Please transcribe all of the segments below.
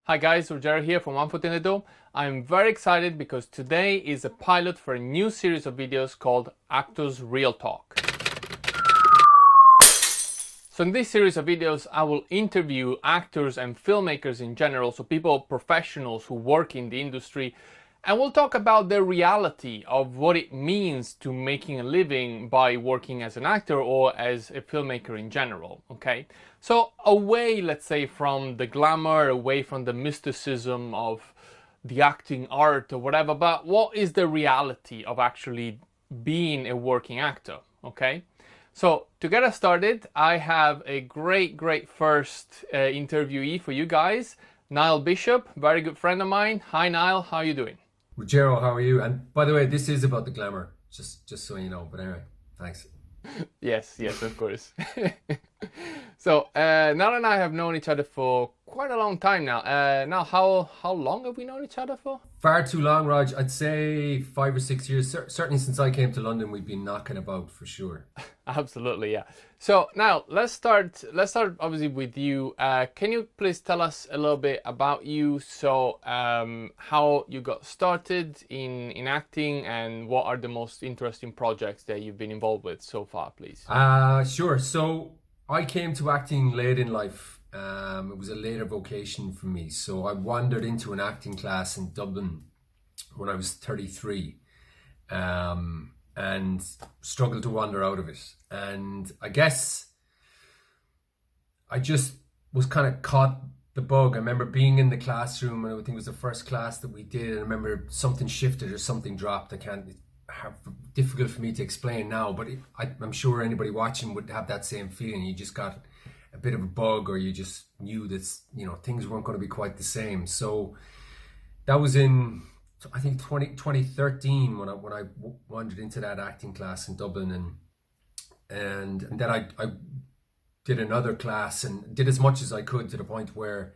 Hi guys, Ruggero here from One Foot in the Door. I'm very excited because today is a pilot for a new series of videos called Actors Real Talk. So in this series of videos, I will interview actors and filmmakers in general, so people, professionals who work in the industry, and we'll talk about the reality of what it means to making a living by working as an actor or as a filmmaker in general, okay? So away, let's say, from the glamour, away from the mysticism of the acting art or whatever, but what is the reality of actually being a working actor, okay? So to get us started, I have a great first interviewee for you guys, Niall Bishop, very good friend of mine. Hi Niall, how are you doing? Ruggero, how are you? And by the way, this is about the glamour, just so you know. But anyway, thanks. Yes, of course. So Niall and I have known each other for quite a long time now. Now, how long have we known each other for? Far too long, Raj. I'd say 5 or 6 years. Certainly since I came to London, we've been knocking about for sure. Absolutely, yeah. So now let's start. Let's start obviously with you. Can you please tell us a little bit about you? So how you got started in acting, and what are the most interesting projects that you've been involved with so far, please? Sure. So I came to acting late in life. It was a later vocation for me. So I wandered into an acting class in Dublin when I was 33. And struggled to wander out of it. And I guess I just was kind of caught the bug. I remember being in the classroom, and I think it was the first class that we did. And I remember something shifted or something dropped. I can't have difficult for me to explain now, but I'm sure anybody watching would have that same feeling. You just got a bit of a bug, or you just knew that things weren't going to be quite the same. So that was in, I think, 2013 when I wandered into that acting class in Dublin, and then I did another class and did as much as I could, to the point where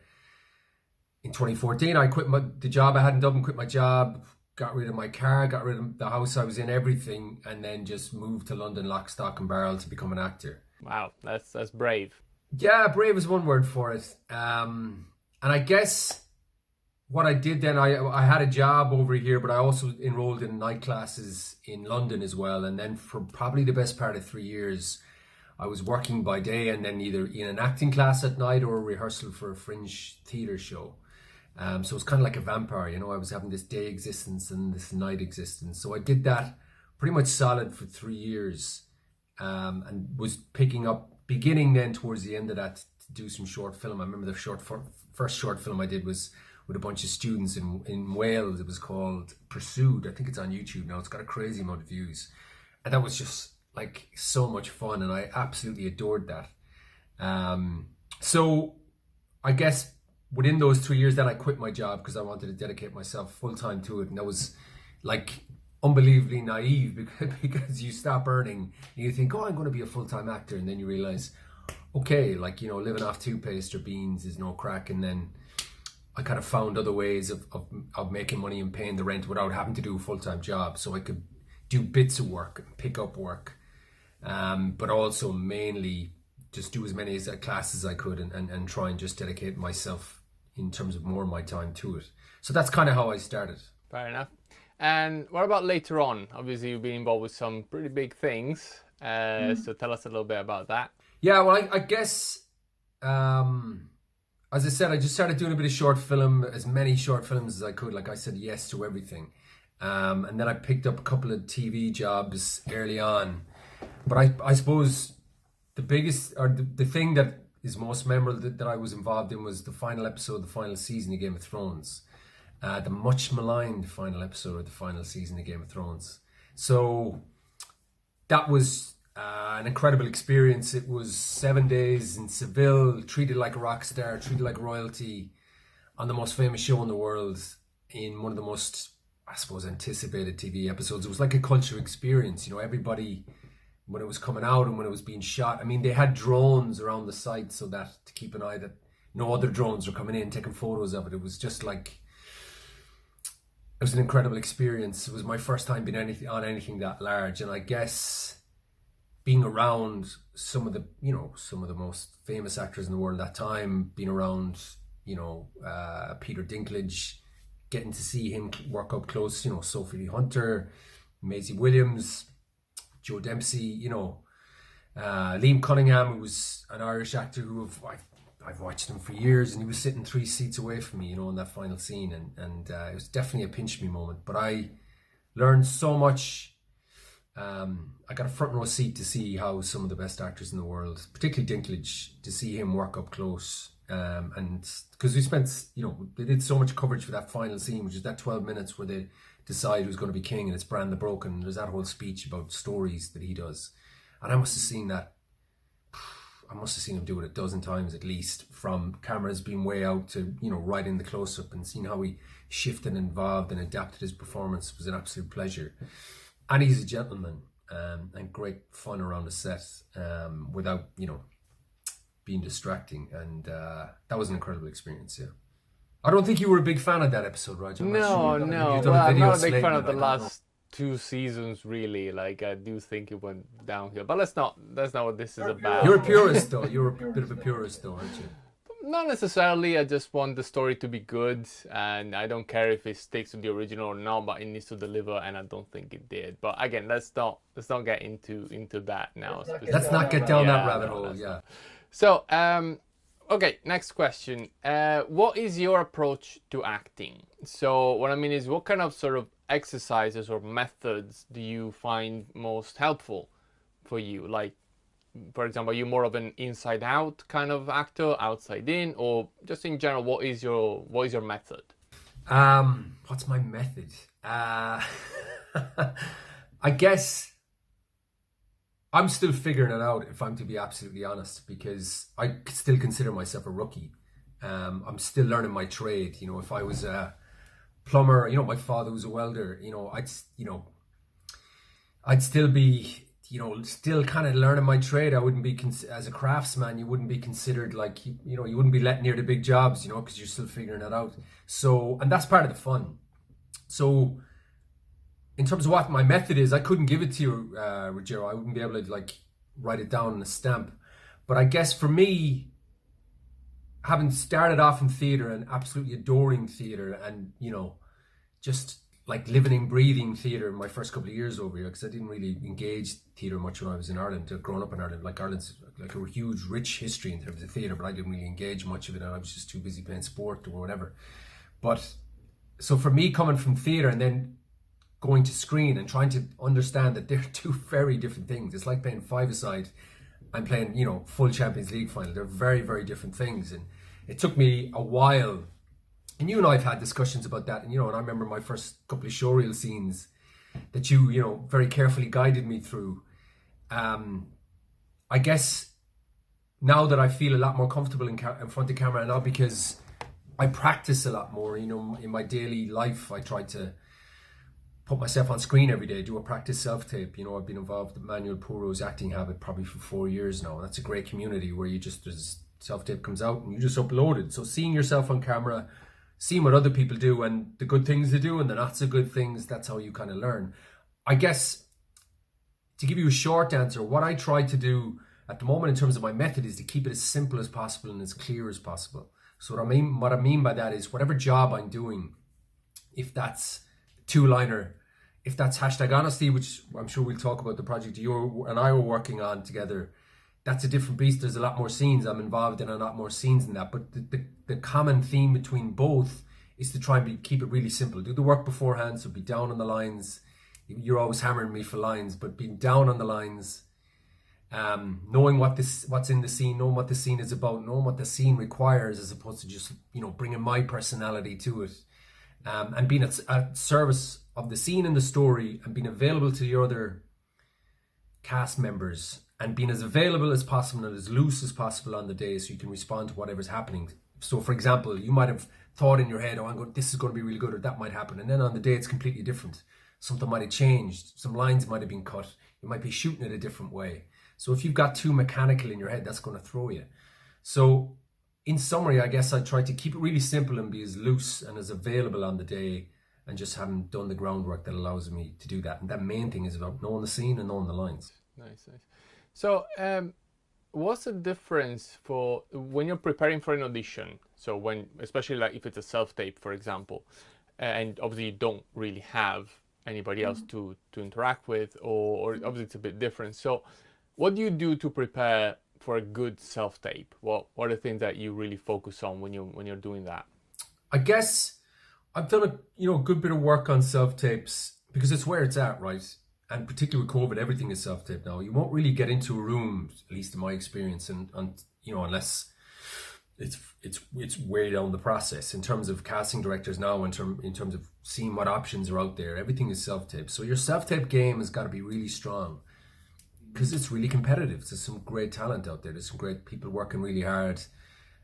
in 2014 I quit the job I had in Dublin, quit my job, got rid of my car, got rid of the house I was in, everything, and then just moved to London lock, stock and barrel to become an actor. Wow, that's brave. Yeah, brave is one word for it. And I guess what I did then, I had a job over here, but I also enrolled in night classes in London as well. And then for probably the best part of 3 years, I was working by day and then either in an acting class at night or a rehearsal for a fringe theatre show. So it's kind of like a vampire, I was having this day existence and this night existence. So I did that pretty much solid for 3 years, and was beginning then towards the end of that to do some short film. I remember the first short film I did was with a bunch of students in Wales. It was called Pursued. I think it's on YouTube now. It's got a crazy amount of views. And that was just like so much fun, and I absolutely adored that. So I guess within those 3 years then I quit my job because I wanted to dedicate myself full time to it. And that was like unbelievably naive because you stop earning and you think, oh, I'm going to be a full-time actor. And then you realize, okay, living off toothpaste or beans is no crack. And then I kind of found other ways of making money and paying the rent without having to do a full-time job. So I could do bits of work and pick up work, but also mainly just do as many classes as I could and try and just dedicate myself in terms of more of my time to it. So that's kind of how I started. Fair enough. And what about later on? Obviously, you've been involved with some pretty big things. So tell us a little bit about that. Yeah, well, I guess, as I said, I just started doing a bit of short film, as many short films as I could. Like I said, yes to everything. And then I picked up a couple of TV jobs early on. But I suppose the biggest, or the thing that is most memorable that I was involved in was the final episode, the final season of Game of Thrones. The much maligned final episode of the final season of Game of Thrones. So that was an incredible experience. It was 7 days in Seville, treated like a rock star, treated like royalty, on the most famous show in the world, in one of the most, I suppose, anticipated TV episodes. It was like a cultural experience. Everybody, when it was coming out and when it was being shot, I mean, they had drones around the site so that to keep an eye that no other drones were coming in taking photos of it. It was just like, it was an incredible experience. It was my first time being on anything that large, and I guess being around some of the most famous actors in the world at that time, being around Peter Dinklage, getting to see him work up close, Sophie Hunter, Maisie Williams, Joe Dempsey, Liam Cunningham, who was an Irish actor who I've watched him for years, and he was sitting 3 seats away from me, in that final scene, and it was definitely a pinch me moment. But I learned so much. I got a front row seat to see how some of the best actors in the world, particularly Dinklage, to see him work up close. And because we spent, they did so much coverage for that final scene, which is that 12 minutes where they decide who's going to be king, and it's Bran the Broken. There's that whole speech about stories that he does. And I must have seen him do it a dozen times at least, from cameras being way out to, right in the close-up, and seeing how he shifted and evolved and adapted his performance was an absolute pleasure. And he's a gentleman, and great fun around the set, without, being distracting. And that was an incredible experience, yeah. I don't think you were a big fan of that episode, Roger. No. Well, I'm not a big fan of the last 2 seasons, really. Like, I do think it went downhill. But that's not what this is about. You're a purist, though. You're a bit of a purist, though, aren't you? Not necessarily. I just want the story to be good, and I don't care if it sticks to the original or not, but it needs to deliver, and I don't think it did. But again, let's not get into that now. Let's not get down that rabbit hole. Yeah. So, okay, next question. What is your approach to acting? So what I mean is, what kind of sort of exercises or methods do you find most helpful for you? Like, for example, are you more of an inside out kind of actor, outside in, or just in general, what is your method? What's my method? I guess I'm still figuring it out, if I'm to be absolutely honest, because I still consider myself a rookie. I'm still learning my trade. If I was a plumber, my father was a welder, I'd still be, still kind of learning my trade. I wouldn't be, as a craftsman, you wouldn't be considered like, you wouldn't be let near the big jobs, because you're still figuring it out. So, and that's part of the fun. So, in terms of what my method is, I couldn't give it to you, Ruggero. I wouldn't be able to write it down on a stamp. But I guess for me, having started off in theatre and absolutely adoring theatre, and just living and breathing theatre my first couple of years over here, because I didn't really engage theatre much when I was in Ireland. Growing up in Ireland, Ireland's a huge, rich history in terms of theatre, but I didn't really engage much of it, and I was just too busy playing sport or whatever. But so for me, coming from theatre and then going to screen and trying to understand that they're two very different things. It's like playing five-a-side and playing, full Champions League final. They're very, very different things. And it took me a while. And you and I have had discussions about that. And, and I remember my first couple of showreel scenes that you very carefully guided me through. I guess now that I feel a lot more comfortable in front of camera now, because I practice a lot more, in my daily life, I try to put myself on screen every day, do a practice self-tape. I've been involved with Manuel Puro's Acting Habit probably for 4 years now. That's a great community where there's self-tape comes out and you just upload it. So seeing yourself on camera, seeing what other people do and the good things they do and the not so good things, that's how you kind of learn. I guess, to give you a short answer, what I try to do at the moment in terms of my method is to keep it as simple as possible and as clear as possible. So what I mean by that is, whatever job I'm doing, if that's two-liner, if that's #honesty, which I'm sure we'll talk about the project you and I were working on together, that's a different beast. There's a lot more scenes. I'm involved in a lot more scenes than that. But the common theme between both is to try and keep it really simple. Do the work beforehand, so be down on the lines. You're always hammering me for lines, but being down on the lines, knowing what's in the scene, knowing what the scene is about, knowing what the scene requires, as opposed to just bringing my personality to it. And being at service of the scene and the story, and being available to your other cast members, and being as available as possible and as loose as possible on the day, so you can respond to whatever's happening. So, for example, you might have thought in your head, this is going to be really good, or that might happen, and then on the day it's completely different. Something might have changed. Some lines might have been cut. You might be shooting it a different way. So if you've got too mechanical in your head, that's going to throw you. So in summary, I guess I try to keep it really simple and be as loose and as available on the day, and just having done the groundwork that allows me to do that. And that main thing is about knowing the scene and knowing the lines. Nice. So what's the difference for when you're preparing for an audition? So when, especially like if it's a self-tape, for example, and obviously you don't really have anybody else to interact with, or obviously it's a bit different. So what do you do to prepare for a good self-tape? What are the things that you really focus on when you're doing that? I guess I've done a good bit of work on self-tapes because it's where it's at, right? And particularly with COVID, everything is self-tape now. You won't really get into a room, at least in my experience, and unless it's way down the process in terms of casting directors now, in terms of seeing what options are out there. Everything is self-tape. So your self-tape game has got to be really strong because it's really competitive. There's some great talent out there. There's some great people working really hard.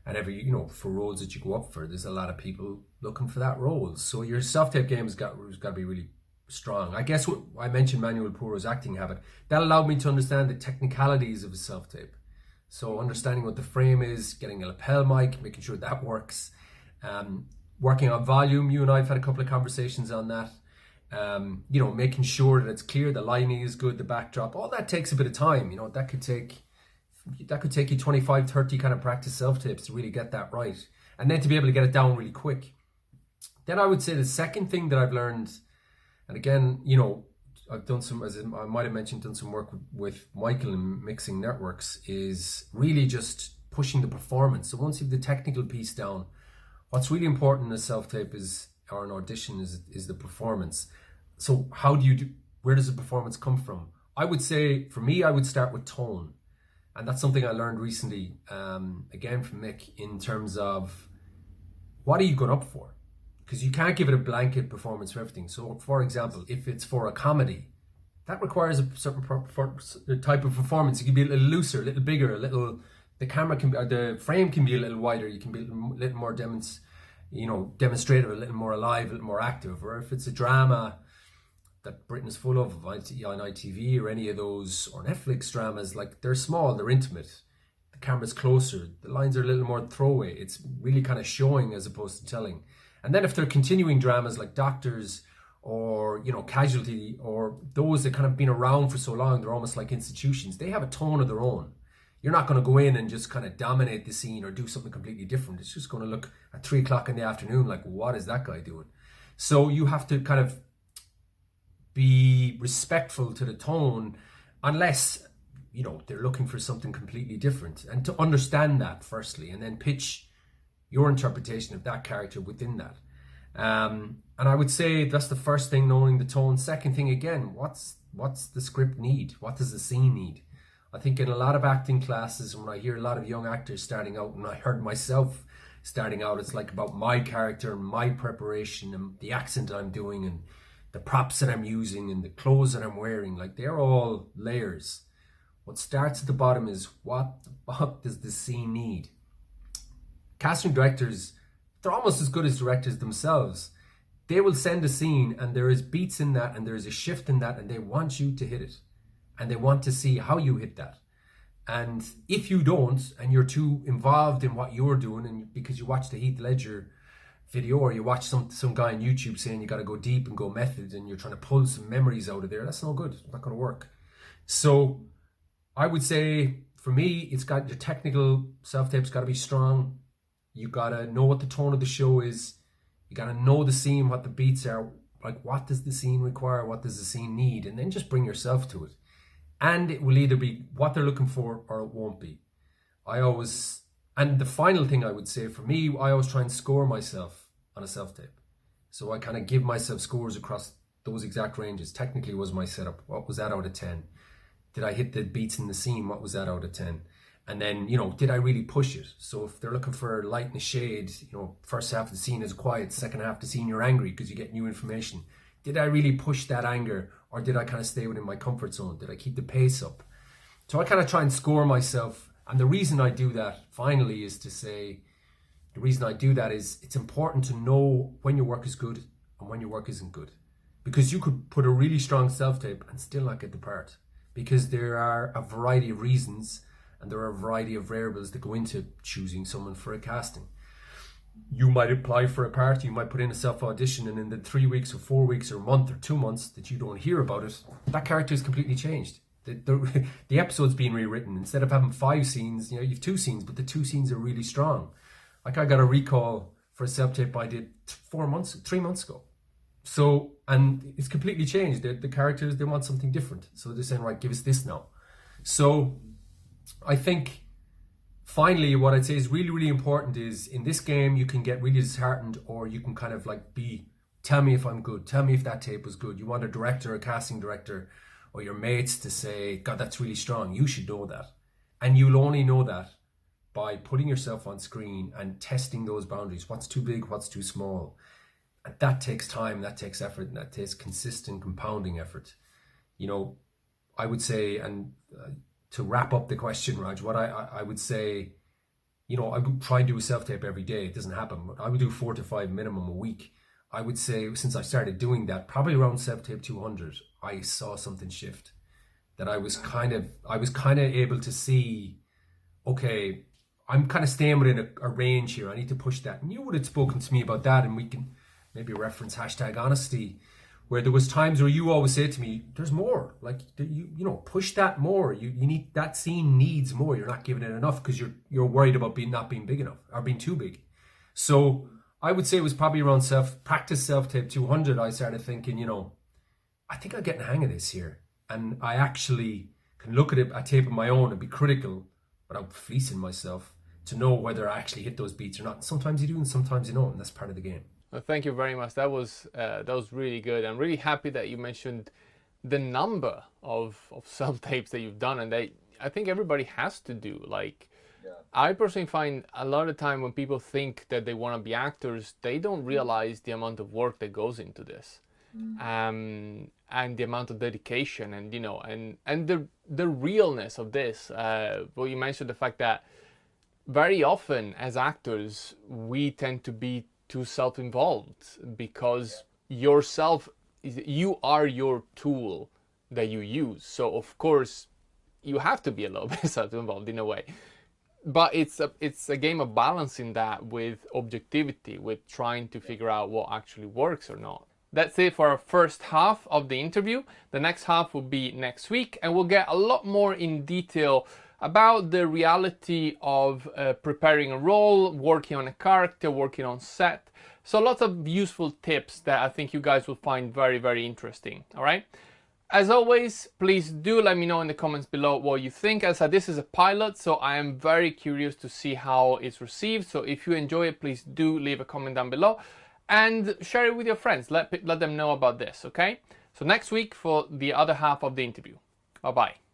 And for roles that you go up for, there's a lot of people looking for that role. So your self-tape game has got to be really strong. I guess what I mentioned Manuel Puro's acting habit, that allowed me to understand the technicalities of a self-tape. So understanding what the frame is, getting a lapel mic, making sure that works, working on volume. You and I have had a couple of conversations on that. Making sure that it's clear, the lighting is good, the backdrop, all that takes a bit of time. That could take you 25, 30 kind of practice self-tapes to really get that right. And then to be able to get it down really quick. Then I would say the second thing that I've learned, and again, I've done some, as I might have mentioned, done some work with Michael in Mixing Networks, is really just pushing the performance. So once you have the technical piece down, what's really important in a self-tape or an audition is the performance. So where does the performance come from? I would say, for me, I would start with tone. And that's something I learned recently, again from Mick, in terms of what are you going up for? Because you can't give it a blanket performance for everything. So, for example, if it's for a comedy, that requires a certain type of performance. It can be a little looser, a little bigger, the frame can be a little wider. You can be a little more demonstrative, a little more alive, a little more active. Or if it's a drama that Britain's full of on ITV or any of those, or Netflix dramas, like they're small, they're intimate. The camera's closer, the lines are a little more throwaway. It's really kind of showing as opposed to telling. And then if they're continuing dramas like Doctors or, Casualty, or those that kind of been around for so long, they're almost like institutions. They have a tone of their own. You're not going to go in and just kind of dominate the scene or do something completely different. It's just going to look at 3:00 in the afternoon like, what is that guy doing? So you have to kind of be respectful to the tone, unless, they're looking for something completely different. And to understand that firstly, and then pitch your interpretation of that character within that. And I would say that's the first thing, knowing the tone. Second thing, again, what's the script need? What does the scene need? I think in a lot of acting classes, when I hear a lot of young actors starting out, and I heard myself starting out, it's like about my character and my preparation and the accent I'm doing and the props that I'm using and the clothes that I'm wearing. Like, they're all layers. What starts at the bottom is, what the fuck does the scene need? Casting directors, they're almost as good as directors themselves. They will send a scene and there is beats in that and there is a shift in that, and they want you to hit it. And they want to see how you hit that. And if you don't, and you're too involved in what you're doing, and because you watch the Heath Ledger video, or you watch some guy on YouTube saying you got to go deep and go method, and you're trying to pull some memories out of there, that's no good. It's not going to work. So I would say, for me, it's got your technical self-tape's got to be strong. You got to know what the tone of the show is. You got to know the scene, what the beats are. Like, what does the scene require? What does the scene need? And then just bring yourself to it. And it will either be what they're looking for or it won't be. And the final thing I would say, for me, I always try and score myself on a self-tape. So I kind of give myself scores across those exact ranges. Technically was my setup. What was that out of 10? Did I hit the beats in the scene? What was that out of 10? And then, did I really push it? So if they're looking for light and a shade, first half of the scene is quiet, second half of the scene you're angry because you get new information. Did I really push that anger, or did I kind of stay within my comfort zone? Did I keep the pace up? So I kind of try and score myself. And the reason I do that, finally, is to say, the reason I do that is it's important to know when your work is good and when your work isn't good. Because you could put a really strong self-tape and still not get the part. Because there are a variety of reasons and there are a variety of variables that go into choosing someone for a casting. You might apply for a part, you might put in a self-audition, and in the 3 weeks or 4 weeks or a month or 2 months that you don't hear about it, that character is completely changed. The episode's being rewritten. Instead of having 5 scenes, you have 2 scenes, but the 2 scenes are really strong. Like I got a recall for a self-tape I did 3 months ago. So, and it's completely changed. The characters, they want something different. So they're saying, right, give us this now. So I think finally what I'd say is really, really important is in this game, you can get really disheartened, or you can kind of like tell me if I'm good. Tell me if that tape was good. You want a director, a casting director, or your mates to say, God, that's really strong. You should know that. And you'll only know that by putting yourself on screen and testing those boundaries. What's too big, what's too small. And that takes time, that takes effort, and that takes consistent compounding effort. You know, I would say, and to wrap up the question, Raj, what I would say, you know, I would try and do a self-tape every day. It doesn't happen, but I would do 4 to 5 minimum a week. I would say since I started doing that, probably around self-tape 200, I saw something shift. That I was kind of able to see, okay, I'm kind of staying within a range here. I need to push that. And you would have spoken to me about that, and we can maybe reference #honesty, where there was times where you always say to me, there's more, like you know, push that more. You need, that scene needs more. You're not giving it enough because you're worried about not being big enough or being too big. So I would say it was probably around self-tape 200. I started thinking, you know, I think I'm getting the hang of this here. And I actually can look at a tape of my own and be critical without fleecing myself to know whether I actually hit those beats or not. Sometimes you do and sometimes you don't, and that's part of the game. Well, thank you very much. That was really good. I'm really happy that you mentioned the number of self-tapes that you've done, and that I think everybody has to do. Like, I personally find a lot of time when people think that they want to be actors, they don't realize the amount of work that goes into this. And the amount of dedication, and you know, and the realness of this. Well, you mentioned the fact that very often as actors we tend to be too self-involved, because you are your tool that you use. So of course you have to be a little bit self-involved in a way. But it's a game of balancing that with objectivity, with trying to figure out what actually works or not. That's it for our first half of the interview. The next half will be next week, and we'll get a lot more in detail about the reality of preparing a role, working on a character, working on set. So lots of useful tips that I think you guys will find very, very interesting. All right. As always, please do let me know in the comments below what you think. As I said, this is a pilot, so I am very curious to see how it's received. So if you enjoy it, please do leave a comment down below. And share it with your friends. Let them know about this, okay? So next week for the other half of the interview. Bye-bye.